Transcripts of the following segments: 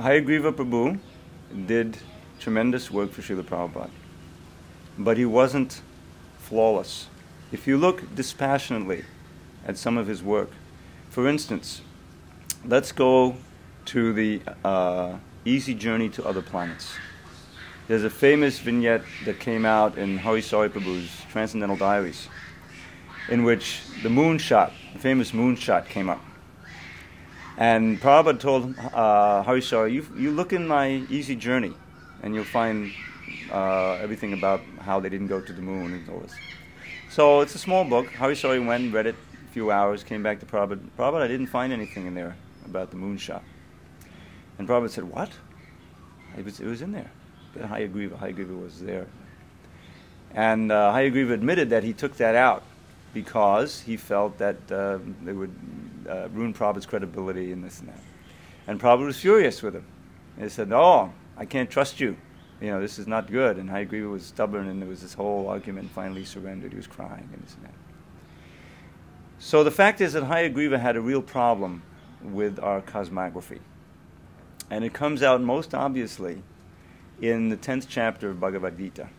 Hayagriva Prabhu did tremendous work for Srila Prabhupada, but he wasn't flawless. If you look dispassionately at some of his work, for instance, let's go to the Easy Journey to Other Planets. There's a famous vignette that came out in Harisari Prabhu's Transcendental Diaries, in which the moonshot, the famous moonshot, came up. And Prabhupada told Harisari, you look in my Easy Journey, and you'll find everything about how they didn't go to the moon and all this. So it's a small book. Harisari went, read it a few hours, came back to Prabhupada. Prabhupada, I didn't find anything in there about the moonshot. And Prabhupada said, what? It was in there. Hayagriva was there. And Hayagriva admitted that he took that out because he felt that they would ruin Prabhupada's credibility and this and that. And Prabhupada was furious with him. And he said, oh, I can't trust you. You know, this is not good. And Hayagriva was stubborn, and there was this whole argument. Finally surrendered. He was crying and this and that. So the fact is that Hayagriva had a real problem with our cosmography. And it comes out most obviously in the 10th chapter of Bhagavad Gita.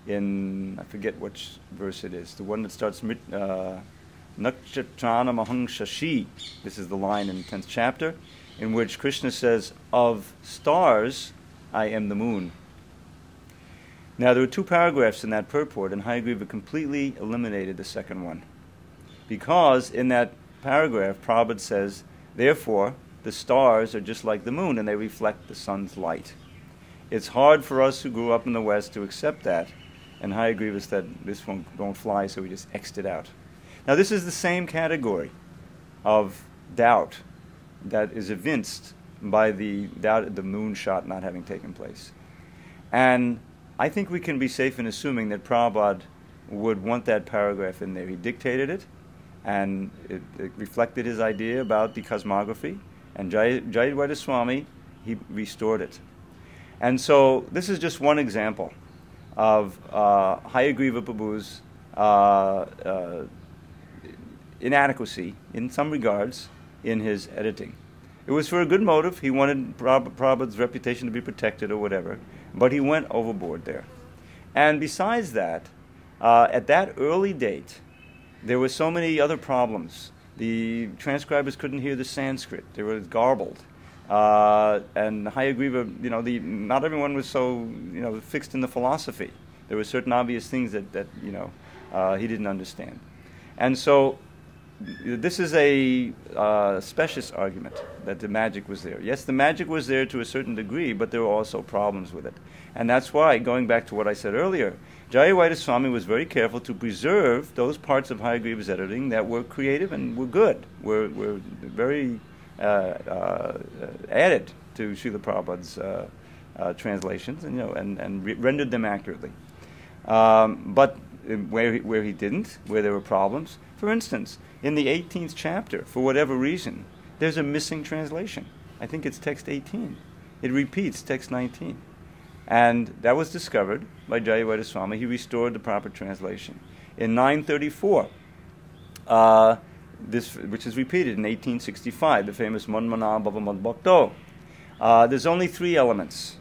In, I forget which verse it is, the one that starts, Nakchatrana Mahang Shashi. This is the line in the 10th chapter, in which Krishna says, of stars, I am the moon. Now, there were two paragraphs in that purport, and Hayagriva completely eliminated the second one. Because in that paragraph, Prabhupada says, therefore, the stars are just like the moon, and they reflect the sun's light. It's hard for us who grew up in the West to accept that, and Hayagriva said, this won't fly, so we just X'd it out. Now, this is the same category of doubt that is evinced by the doubt of the moonshot not having taken place. And I think we can be safe in assuming that Prabhupada would want that paragraph in there. He dictated it, and it reflected his idea about the cosmography, and Jayadvaita Swami, he restored it. And so this is just one example of Hayagriva Prabhu's inadequacy, in some regards, in his editing. It was for a good motive. He wanted Prabhupada's reputation to be protected or whatever, but he went overboard there. And besides that, at that early date, there were so many other problems. The transcribers couldn't hear the Sanskrit. They were garbled. And Hayagriva, not everyone was so, fixed in the philosophy. There were certain obvious things that he didn't understand. And so this is a specious argument that the magic was there. Yes, the magic was there to a certain degree, but there were also problems with it. And that's why, going back to what I said earlier, Jayadvaita Swami was very careful to preserve those parts of Hayagriva's editing that were creative and were good, were very added to Srila Prabhupada's translations, and rendered them accurately. But where he didn't, where there were problems, for instance, in the 18th chapter, for whatever reason, there's a missing translation. I think it's text 18. It repeats text 19. And that was discovered by Jayadvaita Swami. He restored the proper translation. In 934, which is repeated in 1865, the famous Manmana Bhava Mad Bhakto. There's only 3 elements.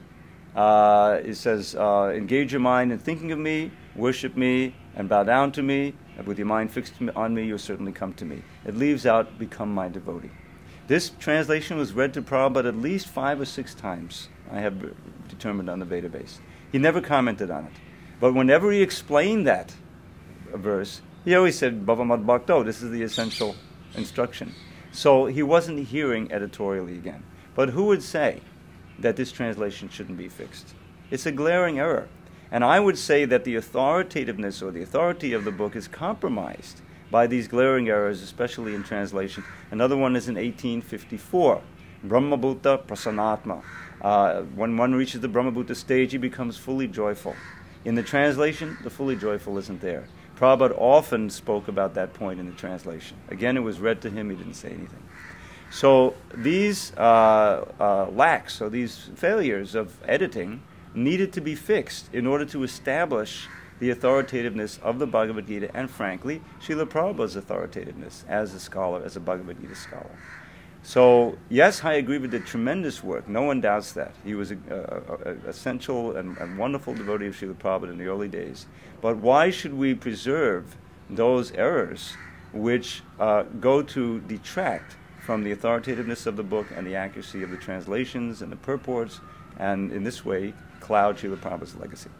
It says, engage your mind in thinking of me, worship me, and bow down to me, and with your mind fixed on me, you'll certainly come to me. It leaves out, become my devotee. This translation was read to Prabhupada at least 5 or 6 times, I have determined on the database. He never commented on it. But whenever he explained that verse, he always said, Bhava Mad Bhakto, this is the essential instruction. So he wasn't hearing editorially again. But who would say that this translation shouldn't be fixed? It's a glaring error. And I would say that the authoritativeness or the authority of the book is compromised by these glaring errors, especially in translation. Another one is in 1854, Brahmabhuta Prasanatma. When one reaches the Brahmabhuta stage, he becomes fully joyful. In the translation, the fully joyful isn't there. Prabhupada often spoke about that point in the translation. Again, it was read to him, he didn't say anything. So these lacks, or these failures of editing, needed to be fixed in order to establish the authoritativeness of the Bhagavad Gita and, frankly, Srila Prabhupada's authoritativeness as a scholar, as a Bhagavad Gita scholar. So, yes, Hayagriva did tremendous work. No one doubts that. He was an essential and wonderful devotee of Srila Prabhupada in the early days. But why should we preserve those errors which go to detract from the authoritativeness of the book and the accuracy of the translations and the purports, and in this way cloud Srila Prabhupada's legacy?